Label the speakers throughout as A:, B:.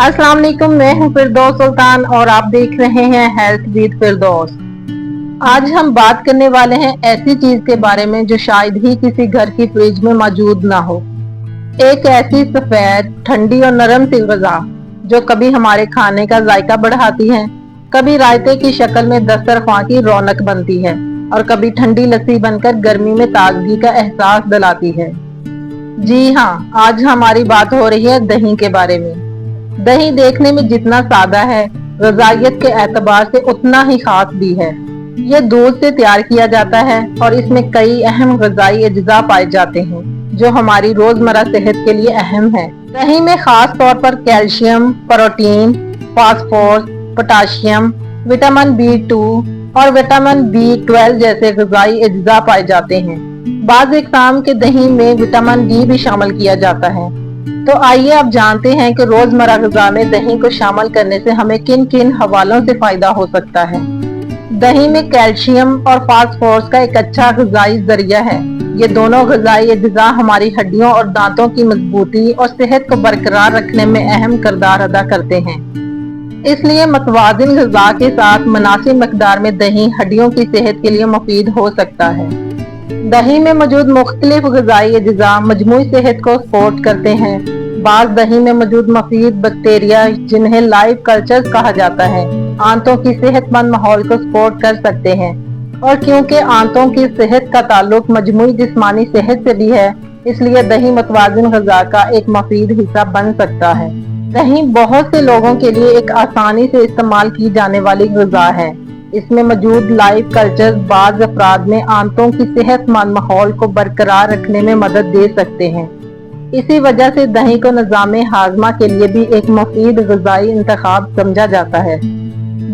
A: अस्सलाम वालेकुम, मैं हूं फिरदौस सुल्तान और आप देख रहे हैं हेल्थ विद फिरदौस। आज हम बात करने वाले हैं ऐसी चीज के बारे में जो शायद ही किसी घर की फ्रिज में मौजूद ना हो। एक ऐसी सफेद, ठंडी और नरम सी ग़िज़ा जो कभी हमारे खाने का जायका बढ़ाती है, कभी रायते की शक्ल में दस्तरख्वां की रौनक बनती है और कभी ठंडी लस्सी बनकर गर्मी में ताजगी का एहसास दिलाती है। जी हाँ, आज हमारी बात हो रही है दही के बारे में। दही देखने में जितना सादा है, ग़िज़ाइयत के एतबार से उतना ही खास भी है। यह दूध से तैयार किया जाता है और इसमें कई अहम ग़िज़ाई अज्जा पाए जाते हैं जो हमारी रोजमर्रा सेहत के लिए अहम है। दही में खास तौर पर calcium, protein, phosphorus, potassium, vitamin B2 और विटामिन B12 जैसे ग़िज़ाई अज्जा पाए जाते हैं। बाज़ अक़साम के दही में विटामिन D भी शामिल किया जाता है। तो आइए अब जानते हैं कि रोजमर्रा ग़िज़ा में दही को शामिल करने से हमें किन किन हवालों से फायदा हो सकता है। दही में कैल्शियम और फास्फोरस का एक अच्छा ग़िज़ाई ज़रिया है। ये दोनों ग़िज़ाई अज्जा हमारी हड्डियों और दांतों की मजबूती और सेहत को बरकरार रखने में अहम किरदार अदा करते हैं। इसलिए मतवाज़िन ग़िज़ा के साथ मुनासिब मकदार में दही हड्डियों की सेहत के लिए मुफीद हो सकता है। दही में मौजूद मुख्तलिफ ग़िज़ाई अज्जा मजमूई सेहत को सपोर्ट करते हैं। बाज़ दही में मौजूद मुफीद बैक्टीरिया जिन्हें लाइव कल्चर्स कहा जाता है, आंतों की सेहतमंद माहौल को सपोर्ट कर सकते हैं। और क्योंकि आंतों की सेहत का ताल्लुक मजमूई जिस्मानी सेहत से भी है, इसलिए दही मतवाज़िन ग़िज़ा का एक मुफीद हिस्सा बन सकता है। दही बहुत से लोगों के लिए एक आसानी से इस्तेमाल की जाने वाली ग़िज़ा है। इसमें मौजूद लाइव कल्चर बाज़ अफराद में आंतों की सेहतमंद माहौल को बरकरार रखने में मदद दे सकते हैं। इसी वजह से दही को निज़ाम हाज़मा के लिए भी एक मुफीद ग़िज़ाई इंतखाब समझा जाता है।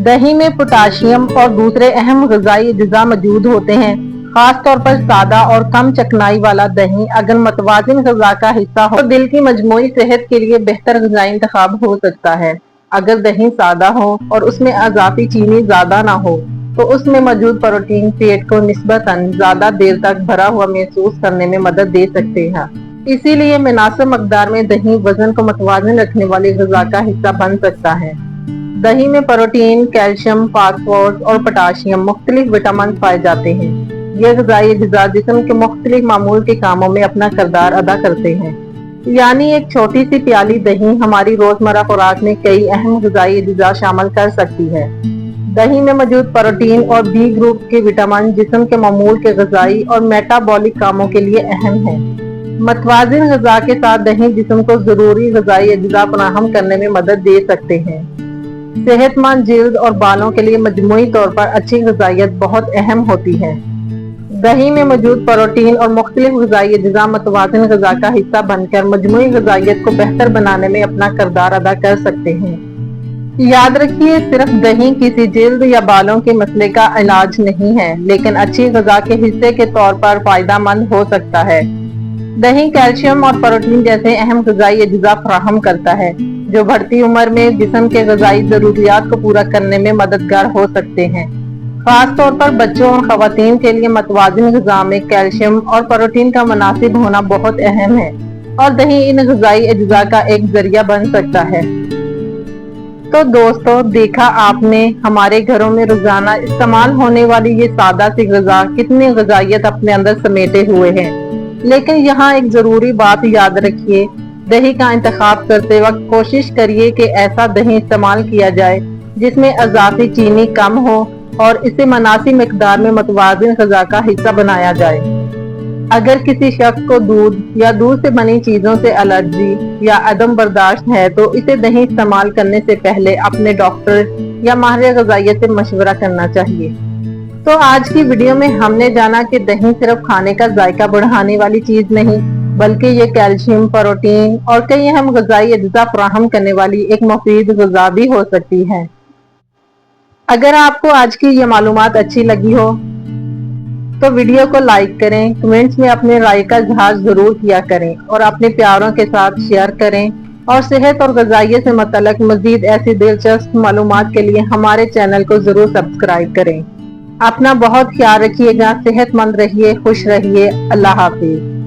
A: दही में पोटाशियम और दूसरे अहम ग़िज़ाई अज्जा मौजूद होते हैं। खास तौर पर सादा और कम चिकनाई वाला दही अगर मतवाज़िन ग़िज़ा का हिस्सा हो तो दिल की मजमूई सेहत के लिए बेहतर ग़िज़ाई इंतखाब हो सकता है। अगर दही सादा हो और उसमें अज़ाफ़ी चीनी ज्यादा ना हो तो उसमें मौजूद प्रोटीन पेट को निस्बतन ज्यादा देर तक भरा हुआ महसूस करने में मदद दे सकते हैं। इसीलिए मुनासिब मकदार में दही वजन को मतवाज़िन रखने वाली ग़िज़ा का हिस्सा बन सकता है। दही में प्रोटीन, कैल्शियम, फास्फोरस और पोटाशियम मुख्तलिफ विटामिन पाए जाते हैं। ये ग़िज़ाई अज्जा जिस्म के मुख्तलिफ मामूल के कामों में अपना किरदार अदा करते हैं। यानी एक छोटी सी प्याली दही हमारी रोजमर्रा खुराक में कई अहम ग़िज़ाई अज्जा शामिल कर सकती है। दही में मौजूद प्रोटीन और B ग्रुप के विटामिन जिस्म के मामूल के ग़िज़ाई और मेटाबॉलिक कामों के लिए अहम है। मतवाज़िन ग़िज़ा के साथ दही जिस्म को ज़रूरी ग़िज़ाई अज्जा फराहम करने में मदद दे सकते हैं। सेहतमंद जिल्द और बालों के लिए मजमूई तौर पर अच्छी ग़िज़ाइयत बहुत अहम होती है। दही में मौजूद प्रोटीन और मुख्तलिफ ग़िज़ाई अज्जा मतवाज़िन ग़िज़ा का हिस्सा बनकर मजमूई ग़िज़ाइयत को बेहतर बनाने में अपना किरदार अदा कर सकते हैं। याद रखिए, सिर्फ दही किसी जिल्द या बालों के मसले का इलाज नहीं है, लेकिन अच्छी ग़िज़ा के हिस्से के तौर पर फायदेमंद हो सकता है। दही कैल्शियम और प्रोटीन जैसे अहम ग़िज़ाई अज्जा फराहम करता है जो बढ़ती उम्र में जिस्म के ग़िज़ाई ज़रूरियात को पूरा करने में मददगार हो सकते हैं। खास तौर पर बच्चों और ख़वातीन के लिए मतवाज़िन ग़िज़ा में कैल्शियम और प्रोटीन का मुनासिब होना बहुत अहम है और दही इन ग़िज़ाई अज्जा का एक ज़रिया बन सकता है। तो दोस्तों, देखा आपने हमारे घरों में रोजाना इस्तेमाल होने वाली ये सादा सी ग़िज़ा कितनी ग़िज़ाइयत अपने अंदर समेटे हुए है। लेकिन यहाँ एक जरूरी बात याद रखिए, दही का इंतखाब करते वक्त कोशिश करिए कि ऐसा दही इस्तेमाल किया जाए जिसमें अज़ाफ़ी चीनी कम हो और इसे मुनासिब मिक़दार में मतवाज़िन ग़िज़ा का हिस्सा बनाया जाए। अगर किसी शख्स को दूध या दूध से बनी चीजों से एलर्जी या अदम बर्दाश्त है तो इसे दही इस्तेमाल करने से पहले अपने डॉक्टर या माहिर ग़िज़ाइयत से मशवरा करना चाहिए। तो आज की वीडियो में हमने जाना कि दही सिर्फ खाने का जायका बढ़ाने वाली चीज नहीं, बल्कि ये कैल्शियम, प्रोटीन और कई अहम ग़िज़ाई अज्जा फराहम करने वाली एक मुफीद ग़िज़ा भी हो सकती है। अगर आपको आज की ये मालूमात अच्छी लगी हो तो वीडियो को लाइक करें, कमेंट्स में अपने राय का इज़हार जरूर किया करें और अपने प्यारों के साथ शेयर करें। और सेहत और ग़िज़ाइयत से मुतल्लिक़ मज़ीद ऐसी दिलचस्प मालूमात के लिए हमारे चैनल को जरूर सब्सक्राइब करें। अपना बहुत ख्याल रखिएगा, सेहतमंद रहिए, खुश रहिए। अल्लाह हाफिज।